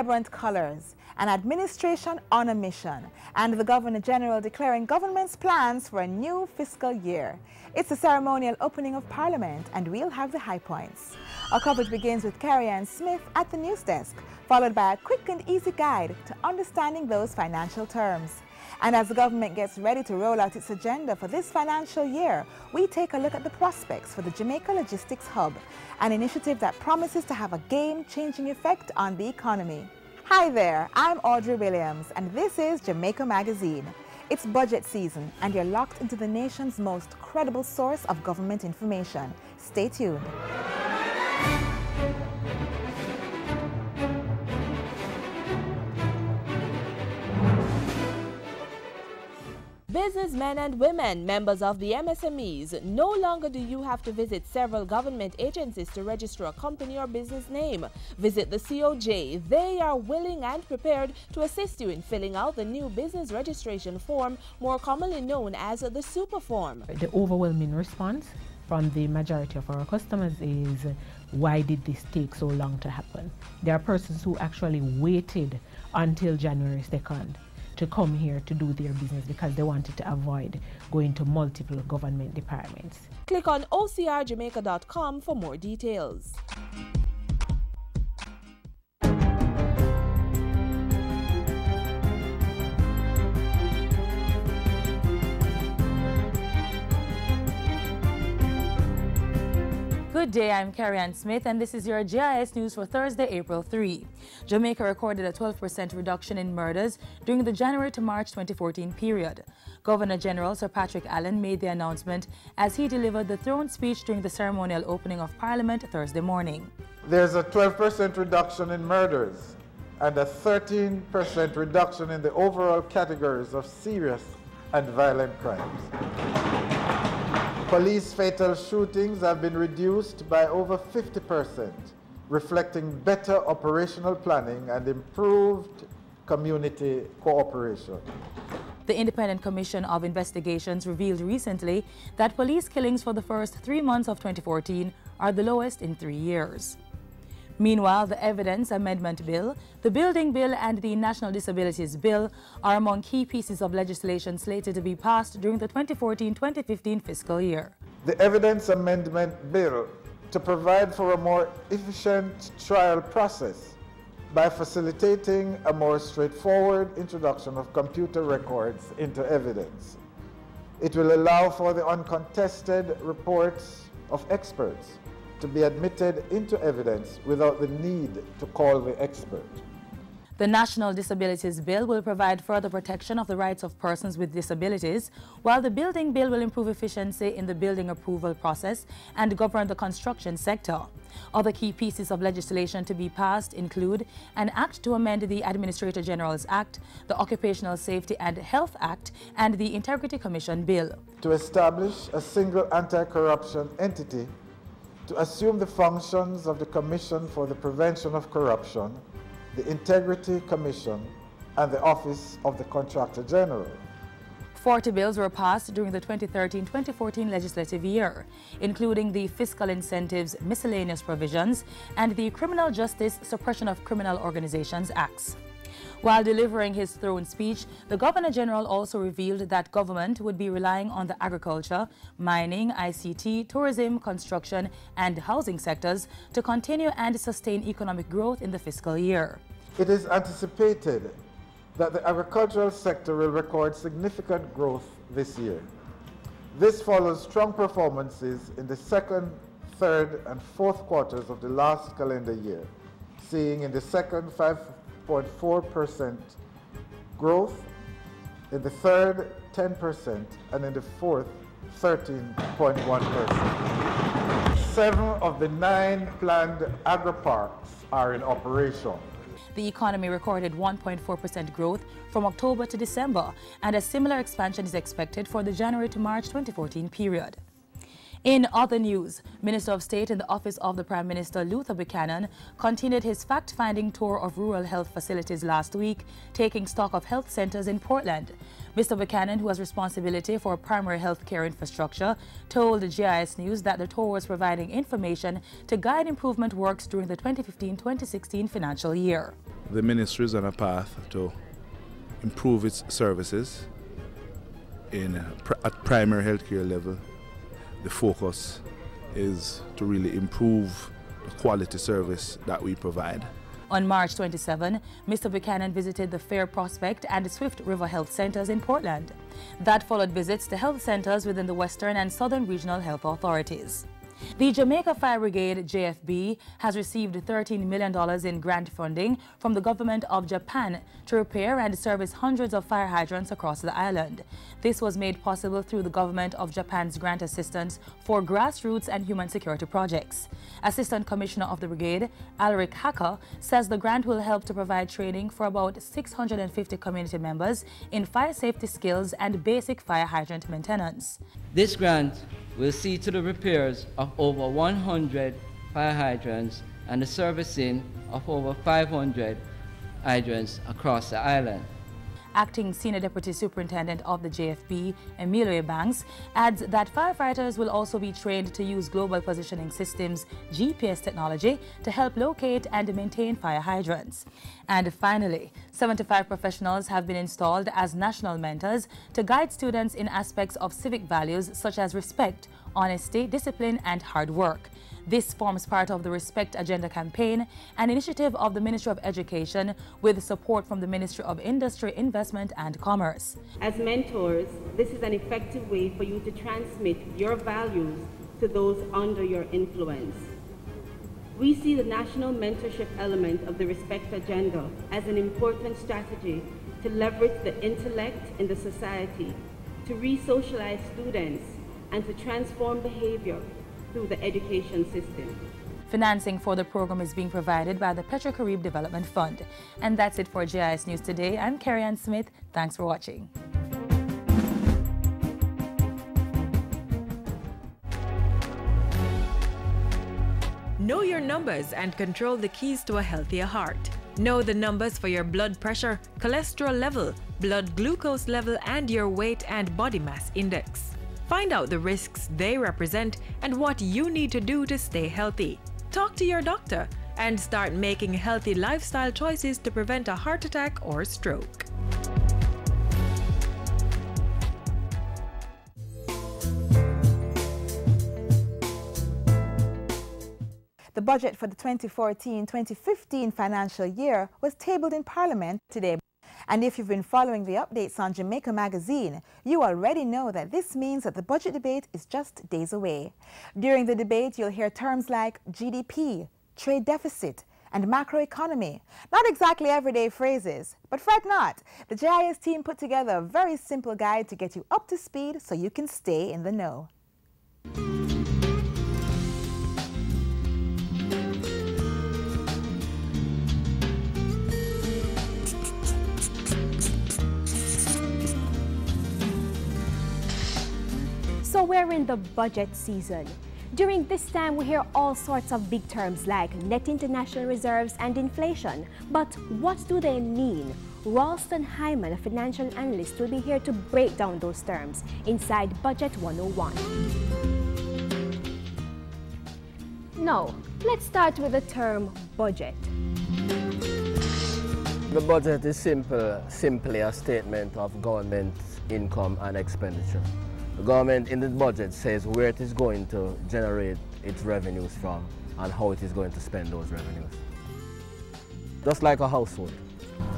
vibrant colors, an administration on a mission, and the Governor General declaring government's plans for a new fiscal year. It's the ceremonial opening of Parliament, and we'll have the high points. Our coverage begins with Carrie-Ann Smith at the news desk, followed by a quick and easy guide to understanding those financial terms. And as the government gets ready to roll out its agenda for this financial year, we take a look at the prospects for the Jamaica Logistics Hub, an initiative that promises to have a game-changing effect on the economy. Hi there, I'm Audrey Williams, and this is Jamaica Magazine. It's budget season, and you're locked into the nation's most credible source of government information. Stay tuned. Businessmen and women, members of the MSMEs, no longer do you have to visit several government agencies to register a company or business name. Visit the COJ. They are willing and prepared to assist you in filling out the new business registration form, more commonly known as the super form. The overwhelming response from the majority of our customers is, why did this take so long to happen? There are persons who actually waited until January 2nd to come here to do their business because they wanted to avoid going to multiple government departments. Click on ocrjamaica.com for more details. Good day, I'm Carrie-Ann Smith, and this is your GIS News for Thursday, April 3. Jamaica recorded a 12% reduction in murders during the January to March 2014 period. Governor General Sir Patrick Allen made the announcement as he delivered the throne speech during the ceremonial opening of Parliament Thursday morning. There's a 12% reduction in murders and a 13% reduction in the overall categories of serious and violent crimes. Police fatal shootings have been reduced by over 50%, reflecting better operational planning and improved community cooperation. The Independent Commission of Investigations revealed recently that police killings for the first 3 months of 2014 are the lowest in 3 years. Meanwhile, the Evidence Amendment Bill, the Building Bill, and the National Disabilities Bill are among key pieces of legislation slated to be passed during the 2014-2015 fiscal year. The Evidence Amendment Bill to provide for a more efficient trial process by facilitating a more straightforward introduction of computer records into evidence. It will allow for the uncontested reports of experts to be admitted into evidence without the need to call the expert. The National Disabilities Bill will provide further protection of the rights of persons with disabilities, while the Building Bill will improve efficiency in the building approval process and govern the construction sector. Other key pieces of legislation to be passed include an act to amend the Administrator General's Act, the Occupational Safety and Health Act, and the Integrity Commission Bill. To establish a single anti-corruption entity to assume the functions of the Commission for the Prevention of Corruption, the Integrity Commission, and the Office of the Contractor General. 40 bills were passed during the 2013-2014 legislative year, including the Fiscal Incentives Miscellaneous Provisions and the Criminal Justice Suppression of Criminal Organizations Acts. While delivering his throne speech, the Governor General also revealed that government would be relying on the agriculture, mining, ICT, tourism, construction, and housing sectors to continue and sustain economic growth in the fiscal year. It is anticipated that the agricultural sector will record significant growth this year. This follows strong performances in the second, third, and fourth quarters of the last calendar year, seeing in the second 5.4% growth, in the third 10%, and in the fourth 13.1%. 7 of the 9 planned agri-parks are in operation. The economy recorded 1.4% growth from October to December, and a similar expansion is expected for the January to March 2014 period. In other news, Minister of State in the Office of the Prime Minister Luther Buchanan continued his fact-finding tour of rural health facilities last week, taking stock of health centers in Portland. Mr. Buchanan, who has responsibility for primary health care infrastructure, told the GIS News that the tour was providing information to guide improvement works during the 2015-2016 financial year. The ministry is on a path to improve its services at primary healthcare level. The focus is to really improve the quality service that we provide. On March 27, Mr. Buchanan visited the Fair Prospect and Swift River Health Centers in Portland. That followed visits to health centers within the Western and Southern Regional Health Authorities. The Jamaica Fire Brigade, JFB, has received $13 million in grant funding from the government of Japan to repair and service hundreds of fire hydrants across the island. This was made possible through the government of Japan's grant assistance for grassroots and human security projects. Assistant Commissioner of the Brigade, Alaric Hacker, says the grant will help to provide training for about 650 community members in fire safety skills and basic fire hydrant maintenance. This grant will see to the repairs of over 100 fire hydrants and the servicing of over 500 hydrants across the island. Acting Senior Deputy Superintendent of the JFB, Emilio Banks, adds that firefighters will also be trained to use Global Positioning Systems GPS technology to help locate and maintain fire hydrants. And finally, 75 professionals have been installed as national mentors to guide students in aspects of civic values such as respect, honesty, discipline, and hard work. This forms part of the Respect Agenda campaign, an initiative of the Ministry of Education with support from the Ministry of Industry, Investment and Commerce. As mentors, this is an effective way for you to transmit your values to those under your influence. We see the national mentorship element of the Respect Agenda as an important strategy to leverage the intellect in the society, to re-socialize students, and to transform behavior through the education system. Financing for the program is being provided by the Petro-Carib Development Fund. And that's it for GIS News Today. I'm Carrie Ann Smith. Thanks for watching. Know your numbers and control the keys to a healthier heart. Know the numbers for your blood pressure, cholesterol level, blood glucose level, and your weight and body mass index. Find out the risks they represent and what you need to do to stay healthy. Talk to your doctor and start making healthy lifestyle choices to prevent a heart attack or stroke. The budget for the 2014-2015 financial year was tabled in Parliament today. And if you've been following the updates on Jamaica Magazine, you already know that this means that the budget debate is just days away. During the debate, you'll hear terms like GDP, trade deficit, and macroeconomy. Not exactly everyday phrases, but fret not. The GIS team put together a very simple guide to get you up to speed so you can stay in the know. So we're in the budget season. During this time, we hear all sorts of big terms like net international reserves and inflation. But what do they mean? Ralston Hyman, a financial analyst, will be here to break down those terms inside Budget 101. Now, let's start with the term budget. The budget is simply a statement of government income and expenditure. The government in the budget says where it is going to generate its revenues from and how it is going to spend those revenues. Just like a household.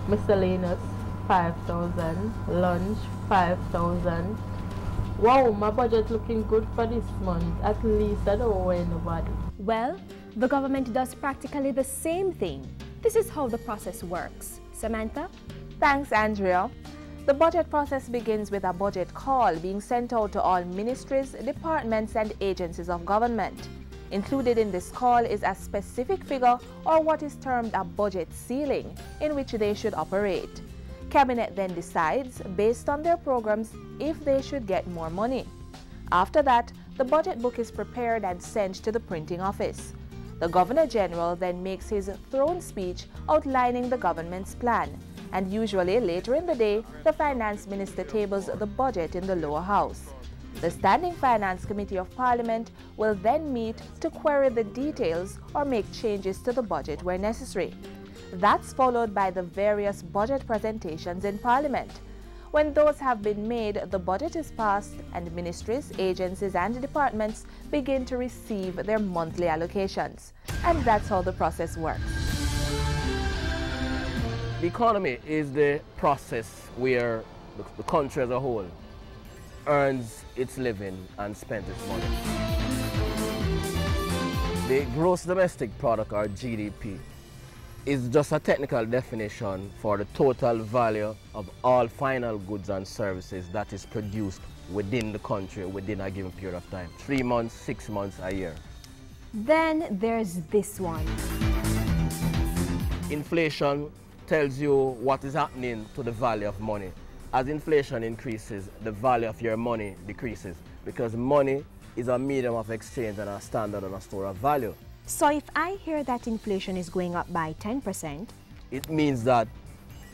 Miscellaneous, 5,000. Lunch, 5,000. Wow, my budget looking good for this month. At least I don't owe anybody. Well, the government does practically the same thing. This is how the process works. Samantha? Thanks, Andrea. The budget process begins with a budget call being sent out to all ministries, departments, and agencies of government. Included in this call is a specific figure or what is termed a budget ceiling in which they should operate. Cabinet then decides, based on their programs, if they should get more money. After that, the budget book is prepared and sent to the printing office. The Governor General then makes his throne speech outlining the government's plan. And usually later in the day, the Finance Minister tables the budget in the lower house. The Standing Finance Committee of Parliament will then meet to query the details or make changes to the budget where necessary. That's followed by the various budget presentations in Parliament. When those have been made, the budget is passed and ministries, agencies and departments begin to receive their monthly allocations. And that's how the process works. The economy is the process where the country as a whole earns its living and spends its money. The gross domestic product, or GDP, is just a technical definition for the total value of all final goods and services that is produced within the country within a given period of time. 3 months, 6 months, a year. Then there's this one. Inflation tells you what is happening to the value of money. As inflation increases, the value of your money decreases because money is a medium of exchange and a standard and a store of value. So if I hear that inflation is going up by 10%, it means that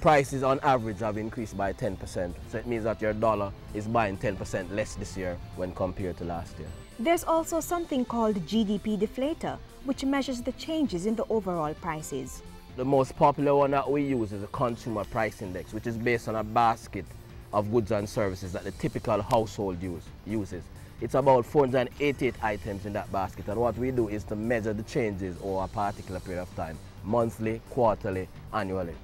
prices on average have increased by 10%. So it means that your dollar is buying 10% less this year when compared to last year. there's also something called GDP deflator, which measures the changes in the overall prices. The most popular one that we use is the Consumer Price Index, which is based on a basket of goods and services that the typical household uses. It's about 488 items in that basket, and what we do is to measure the changes over a particular period of time, monthly, quarterly, annually.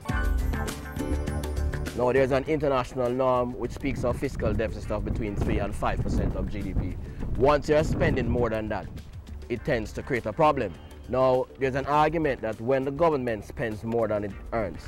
Now there's an international norm which speaks of fiscal deficit of between 3 and 5% of GDP. Once you're spending more than that, it tends to create a problem. Now there's an argument that when the government spends more than it earns,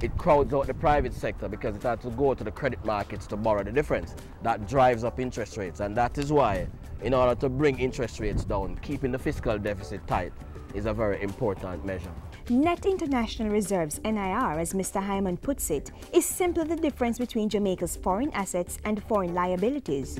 it crowds out the private sector because it has to go to the credit markets to borrow the difference. That drives up interest rates, and that is why, in order to bring interest rates down, keeping the fiscal deficit tight is a very important measure. Net International Reserves, NIR, as Mr. Hyman puts it, is simply the difference between Jamaica's foreign assets and foreign liabilities.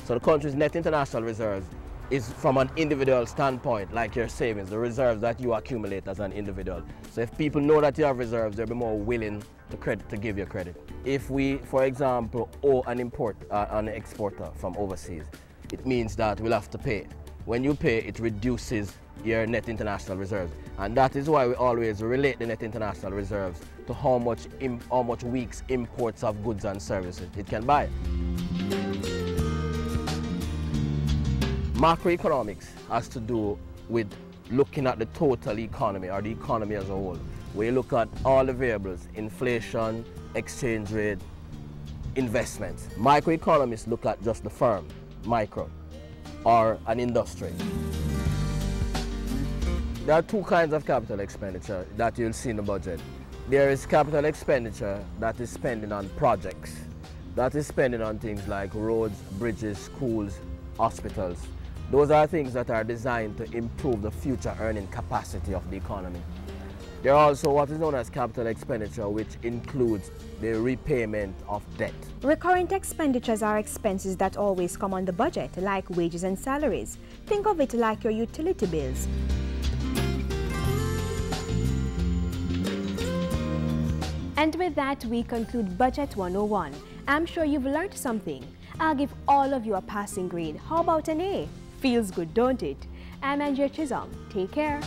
So the country's net international reserves is from an individual standpoint, like your savings, the reserves that you accumulate as an individual. So if people know that you have reserves, they'll be more willing to give you credit. If we, for example, owe an exporter from overseas, it means that we'll have to pay. When you pay, it reduces your net international reserves, and that is why we always relate the net international reserves to how much weeks imports of goods and services it can buy. Macroeconomics has to do with looking at the total economy, or the economy as a whole. We look at all the variables: inflation, exchange rate, investments. Microeconomists look at just the firm, micro, or an industry. There are two kinds of capital expenditure that you'll see in the budget. There is capital expenditure that is spending on projects. That is spending on things like roads, bridges, schools, hospitals. Those are things that are designed to improve the future earning capacity of the economy. There are also what is known as capital expenditure, which includes the repayment of debt. Recurrent expenditures are expenses that always come on the budget, like wages and salaries. Think of it like your utility bills. And with that, we conclude Budget 101. I'm sure you've learned something. I'll give all of you a passing grade. How about an A? Feels good, don't it? I'm Andrea Chisholm. Take care.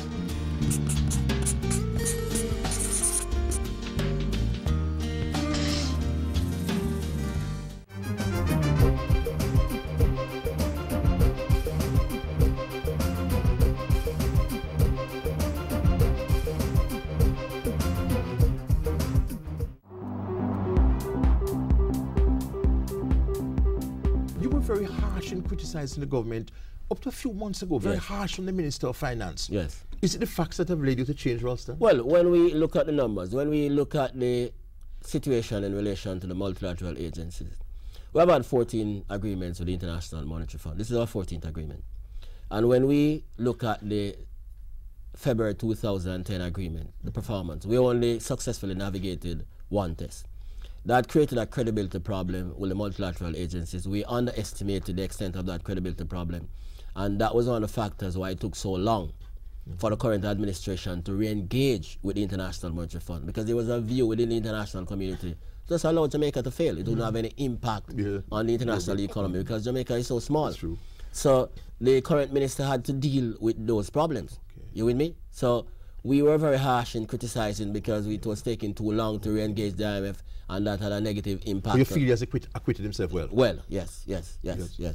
Very harsh in criticizing the government up to a few months ago, very harsh on the Minister of Finance. Yes. Is it the facts that have led you to change, Ralston? Well, when we look at the numbers, when we look at the situation in relation to the multilateral agencies, we have had 14 agreements with the International Monetary Fund. This is our 14th agreement. And when we look at the February 2010 agreement, the performance, we only successfully navigated one test. That created a credibility problem with the multilateral agencies. We underestimated the extent of that credibility problem, and that was one of the factors why it took so long for the current administration to re-engage with the International Monetary Fund, because there was a view within the international community just allow Jamaica to fail. It wouldn't have any impact on the international economy because Jamaica is so small. That's true. So the current minister had to deal with those problems. You with me? So we were very harsh in criticizing because it was taking too long to re-engage the IMF, and that had a negative impact. So you feel he has acquitted himself well? Well, yes.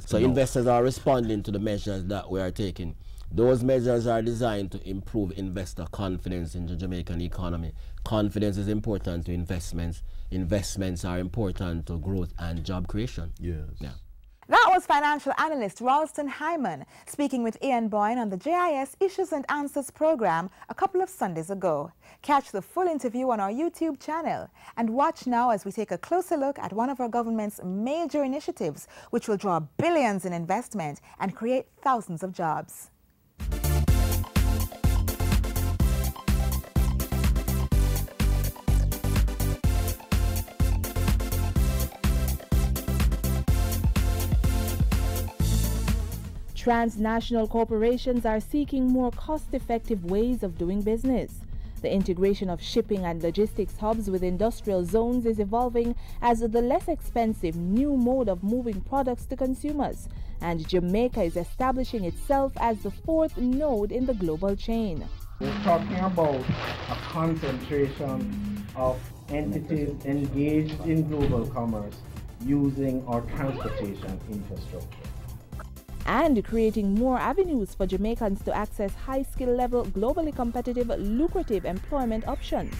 So investors are responding to the measures that we are taking. Those measures are designed to improve investor confidence in the Jamaican economy. Confidence is important to investments. Investments are important to growth and job creation. Yes. Yeah. That was financial analyst Ralston Hyman speaking with Ian Boyne on the JIS Issues and Answers program a couple of Sundays ago. Catch the full interview on our YouTube channel and watch now as we take a closer look at one of our government's major initiatives, which will draw billions in investment and create thousands of jobs. Transnational corporations are seeking more cost-effective ways of doing business. The integration of shipping and logistics hubs with industrial zones is evolving as the less expensive new mode of moving products to consumers, and Jamaica is establishing itself as the fourth node in the global chain. We're talking about a concentration of entities engaged in global commerce using our transportation infrastructure. And creating more avenues for Jamaicans to access high-skill level, globally competitive, lucrative employment options.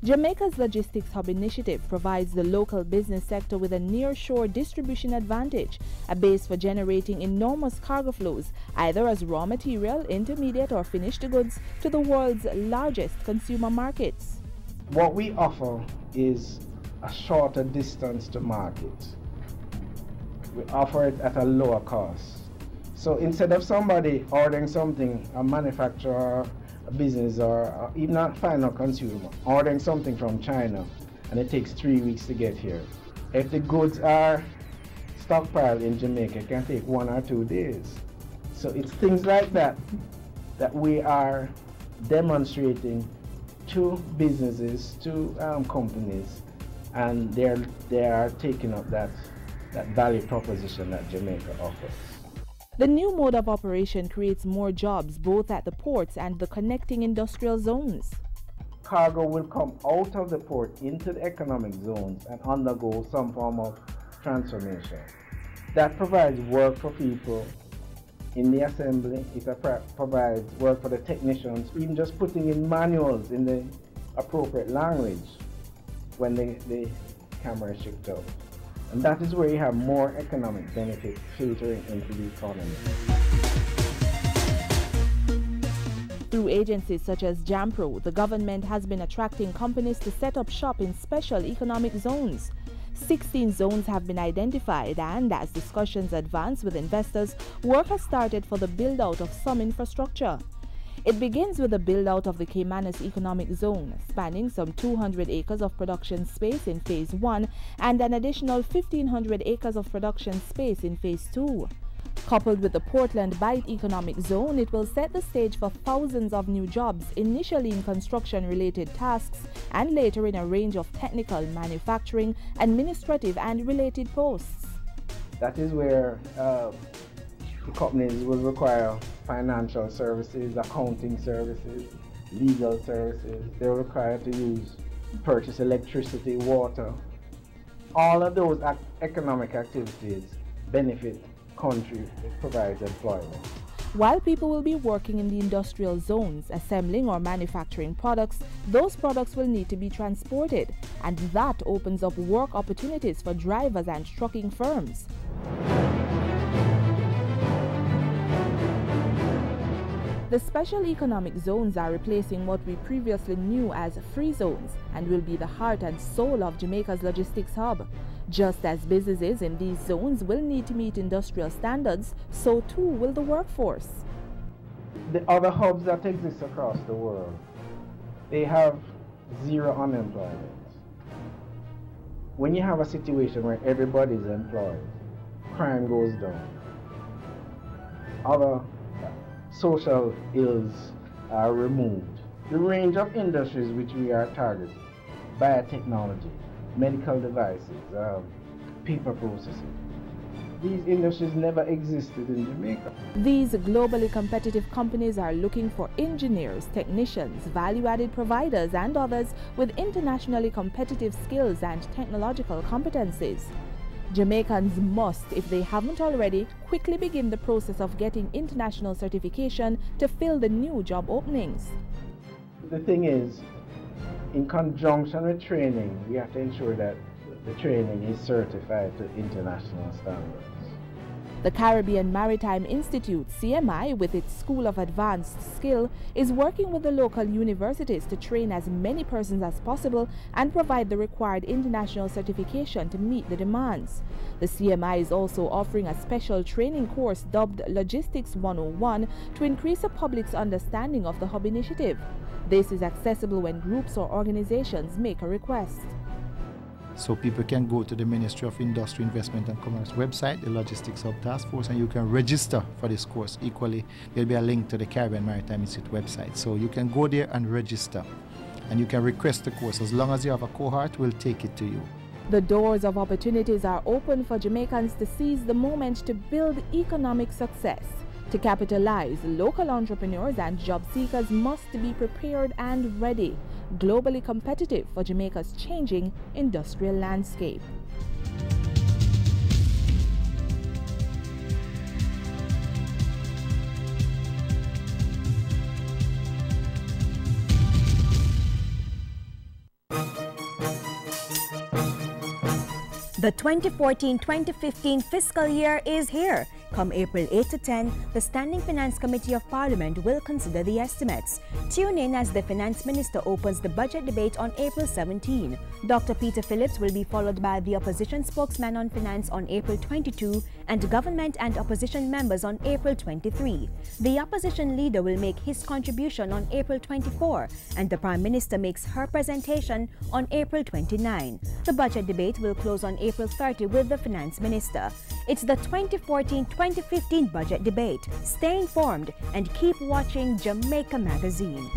Jamaica's Logistics Hub initiative provides the local business sector with a near-shore distribution advantage, a base for generating enormous cargo flows, either as raw material, intermediate or finished goods, to the world's largest consumer markets. What we offer is a shorter distance to market. We offer it at a lower cost. So instead of somebody ordering something, a manufacturer, a business, or even a final consumer, ordering something from China, and it takes 3 weeks to get here. If the goods are stockpiled in Jamaica, it can take 1 or 2 days. So it's things like that that we are demonstrating to businesses, to companies, and they are taking up that value proposition that Jamaica offers. The new mode of operation creates more jobs both at the ports and the connecting industrial zones. Cargo will come out of the port into the economic zones and undergo some form of transformation. That provides work for people in the assembly, it provides work for the technicians, even just putting in manuals in the appropriate language when the camera is shipped out. And that is where you have more economic benefit filtering into the economy. Through agencies such as JAMPRO, the government has been attracting companies to set up shop in special economic zones. 16 zones have been identified, and as discussions advance with investors, work has started for the build-out of some infrastructure. It begins with the build-out of the Caymanas Economic Zone, spanning some 200 acres of production space in Phase 1 and an additional 1,500 acres of production space in Phase 2. Coupled with the Portland Bight Economic Zone, it will set the stage for thousands of new jobs, initially in construction-related tasks and later in a range of technical, manufacturing, administrative and related posts. That is where the companies will require financial services, accounting services, legal services. They're required to purchase electricity, water. All of those economic activities benefit country. It provides employment. While people will be working in the industrial zones, assembling or manufacturing products, those products will need to be transported, and that opens up work opportunities for drivers and trucking firms. The special economic zones are replacing what we previously knew as free zones and will be the heart and soul of Jamaica's logistics hub. Just as businesses in these zones will need to meet industrial standards, so too will the workforce. The other hubs that exist across the world, they have zero unemployment. When you have a situation where everybody is employed, crime goes down. Other social ills are removed. The range of industries which we are targeting, biotechnology, medical devices, paper processing, these industries never existed in Jamaica. These globally competitive companies are looking for engineers, technicians, value-added providers, and others with internationally competitive skills and technological competencies. Jamaicans must, if they haven't already, quickly begin the process of getting international certification to fill the new job openings. The thing is, in conjunction with training, we have to ensure that the training is certified to international standards. The Caribbean Maritime Institute, CMI, with its School of Advanced Skill, is working with the local universities to train as many persons as possible and provide the required international certification to meet the demands. The CMI is also offering a special training course dubbed Logistics 101 to increase the public's understanding of the hub initiative. This is accessible when groups or organizations make a request. So people can go to the Ministry of Industry, Investment and Commerce website, the Logistics Hub Task Force, and you can register for this course. Equally, there'll be a link to the Caribbean Maritime Institute website. So you can go there and register, and you can request the course. As long as you have a cohort, we'll take it to you. The doors of opportunities are open for Jamaicans to seize the moment to build economic success. To capitalize, local entrepreneurs and job seekers must be prepared and ready, globally competitive for Jamaica's changing industrial landscape. The 2014-2015 fiscal year is here. Come April 8 to 10, the Standing Finance Committee of Parliament will consider the estimates. Tune in as the Finance Minister opens the budget debate on April 17. Dr. Peter Phillips will be followed by the Opposition Spokesman on Finance on April 22 and Government and Opposition members on April 23. The Opposition Leader will make his contribution on April 24 and the Prime Minister makes her presentation on April 29. The budget debate will close on April 30 with the Finance Minister. It's the 2014-2015 budget debate. Stay informed and keep watching Jamaica Magazine.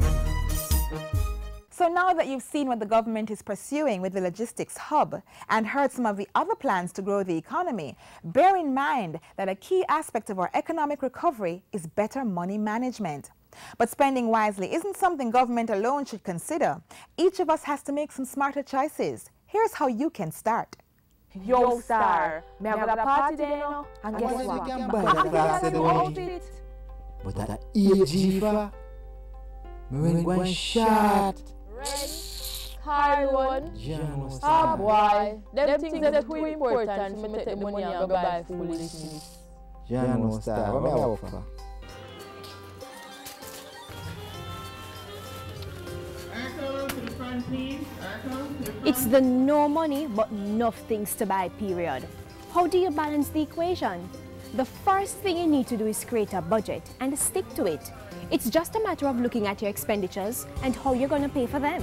So now that you've seen what the government is pursuing with the logistics hub and heard some of the other plans to grow the economy, bear in mind that a key aspect of our economic recovery is better money management. But spending wisely isn't something government alone should consider. Each of us has to make some smarter choices. Here's how you can start. Yo, star, me have a party there, you know, and guess what? You can buy that glass of the money. But that EG for me when go and shot. Red, hard one. Ah boy, them things are too important for me to take the money and go buy foolishness. Jano star, what me offer? It's the no money but enough things to buy period. How do you balance the equation? The first thing you need to do is create a budget and stick to it. It's just a matter of looking at your expenditures and how you're going to pay for them.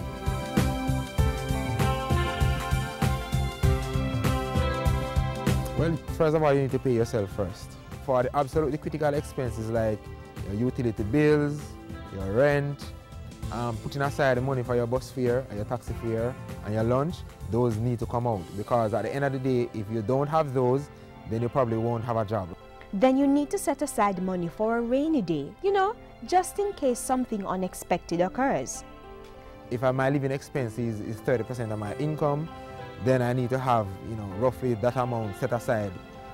Well, first of all, you need to pay yourself first. For the absolutely critical expenses like your utility bills, your rent, putting aside the money for your bus fare, and your taxi fare, and your lunch, those need to come out. Because at the end of the day, if you don't have those, then you probably won't have a job. Then you need to set aside money for a rainy day, you know, just in case something unexpected occurs. If my living expenses is 30% of my income, then I need to have, you know, roughly that amount set aside.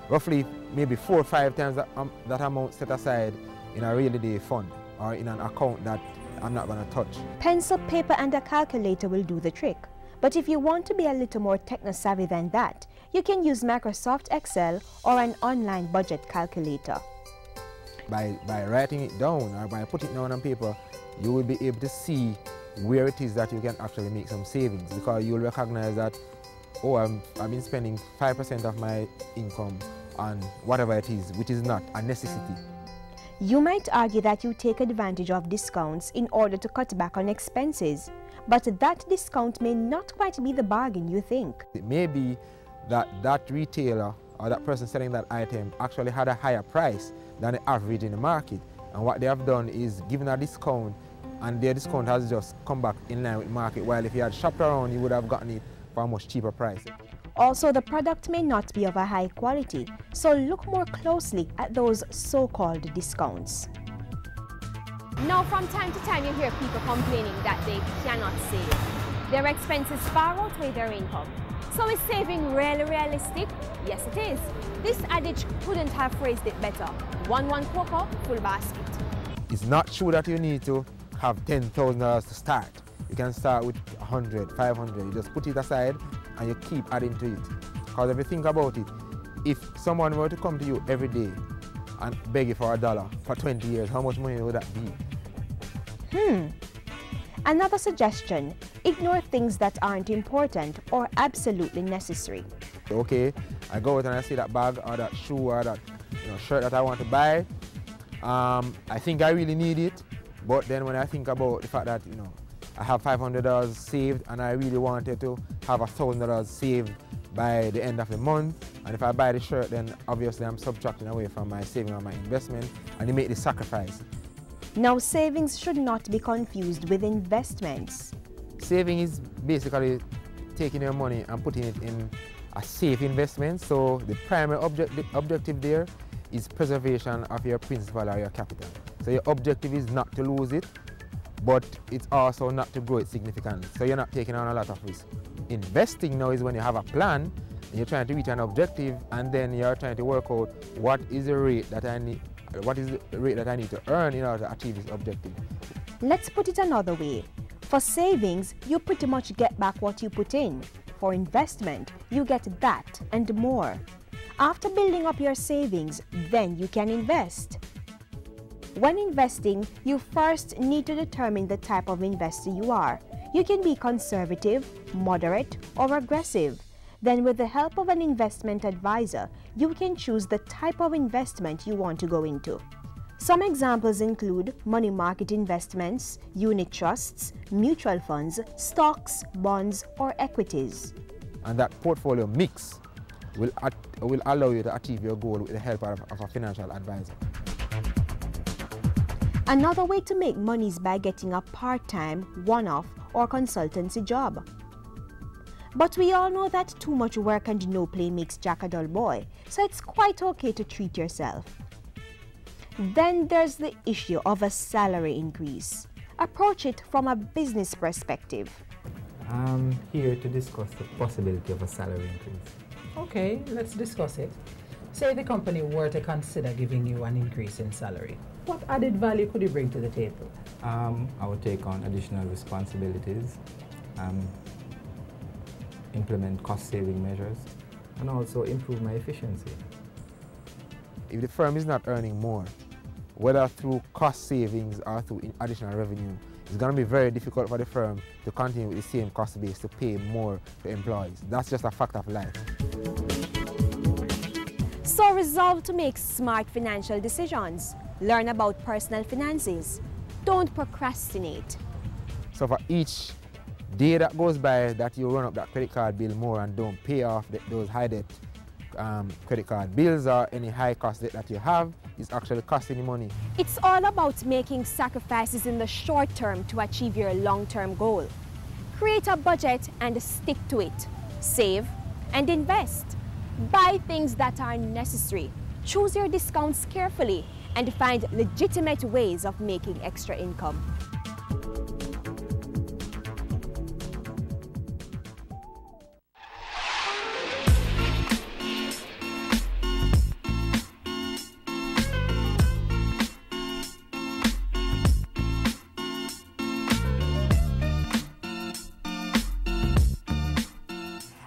Roughly maybe 4 or 5 times that amount set aside in a rainy day fund or in an account that I'm not going to touch. Pencil, paper and a calculator will do the trick. But if you want to be a little more techno-savvy than that, you can use Microsoft Excel or an online budget calculator. By writing it down or by putting it down on paper, you will be able to see where it is that you can actually make some savings, because you will recognize that, oh, I've been spending 5% of my income on whatever it is, which is not a necessity. You might argue that you take advantage of discounts in order to cut back on expenses, but that discount may not quite be the bargain you think. It may be that that retailer or that person selling that item actually had a higher price than the average in the market, and what they have done is given a discount, and their discount has just come back in line with market, while if you had shopped around, you would have gotten it for a much cheaper price. Also, the product may not be of a high quality, so look more closely at those so-called discounts. Now, from time to time, you hear people complaining that they cannot save. Their expenses far outweigh their income. So is saving really realistic? Yes, it is. This adage couldn't have phrased it better. One cocoa, full basket. It's not true that you need to have $10,000 to start. You can start with 100, 500. You just put it aside and you keep adding to it. Because if you think about it, if someone were to come to you every day and beg you for $1 for 20 years, how much money would that be? Another suggestion, ignore things that aren't important or absolutely necessary. Okay, I go out and I see that bag or that shoe or that shirt that I want to buy. I think I really need it, but then when I think about the fact that I have $500 saved and I really wanted to have $1,000 saved by the end of the month, and if I buy the shirt, then obviously I'm subtracting away from my saving or my investment, and you make the sacrifice. Now, savings should not be confused with investments. Saving is basically taking your money and putting it in a safe investment. So the primary objective there is preservation of your principal or your capital. So your objective is not to lose it, but it's also not to grow it significantly. So you're not taking on a lot of risk. Investing now is when you have a plan and you're trying to reach an objective, and then you're trying to work out what is the rate that I need to earn in order to achieve this objective. Let's put it another way. For savings, you pretty much get back what you put in. For investment, you get that and more. After building up your savings, then you can invest. When investing, you first need to determine the type of investor you are. You can be conservative, moderate, or aggressive. Then with the help of an investment advisor, you can choose the type of investment you want to go into. Some examples include money market investments, unit trusts, mutual funds, stocks, bonds, or equities. And that portfolio mix will allow you to achieve your goal with the help of a financial advisor. Another way to make money is by getting a part-time, one-off, or consultancy job. But we all know that too much work and no play makes Jack a dull boy, so it's quite okay to treat yourself. Then there's the issue of a salary increase. Approach it from a business perspective. I'm here to discuss the possibility of a salary increase. Okay, let's discuss it. Say the company were to consider giving you an increase in salary. What added value could you bring to the table? I would take on additional responsibilities, implement cost-saving measures, and also improve my efficiency. If the firm is not earning more, whether through cost savings or through additional revenue, it's going to be very difficult for the firm to continue with the same cost base to pay more to employees. That's just a fact of life. So resolve to make smart financial decisions. Learn about personal finances. Don't procrastinate. So for each day that goes by that you run up that credit card bill more and don't pay off those high debt credit card bills or any high cost debt that you have, is actually costing you money. It's all about making sacrifices in the short term to achieve your long-term goal. Create a budget and stick to it. Save and invest. Buy things that are necessary. Choose your discounts carefully and find legitimate ways of making extra income.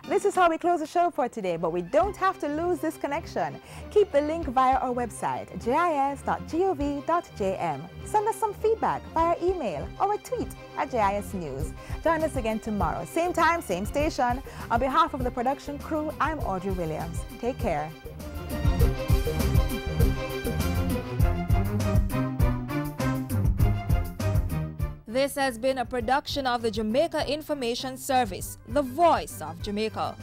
This is how we close the show for today, but we don't have to lose this connection. Keep the link via our website, jis.gov.jm. Send us some feedback via email or a tweet at JIS News. Join us again tomorrow, same time, same station. On behalf of the production crew, I'm Audrey Williams. Take care. This has been a production of the Jamaica Information Service, the voice of Jamaica.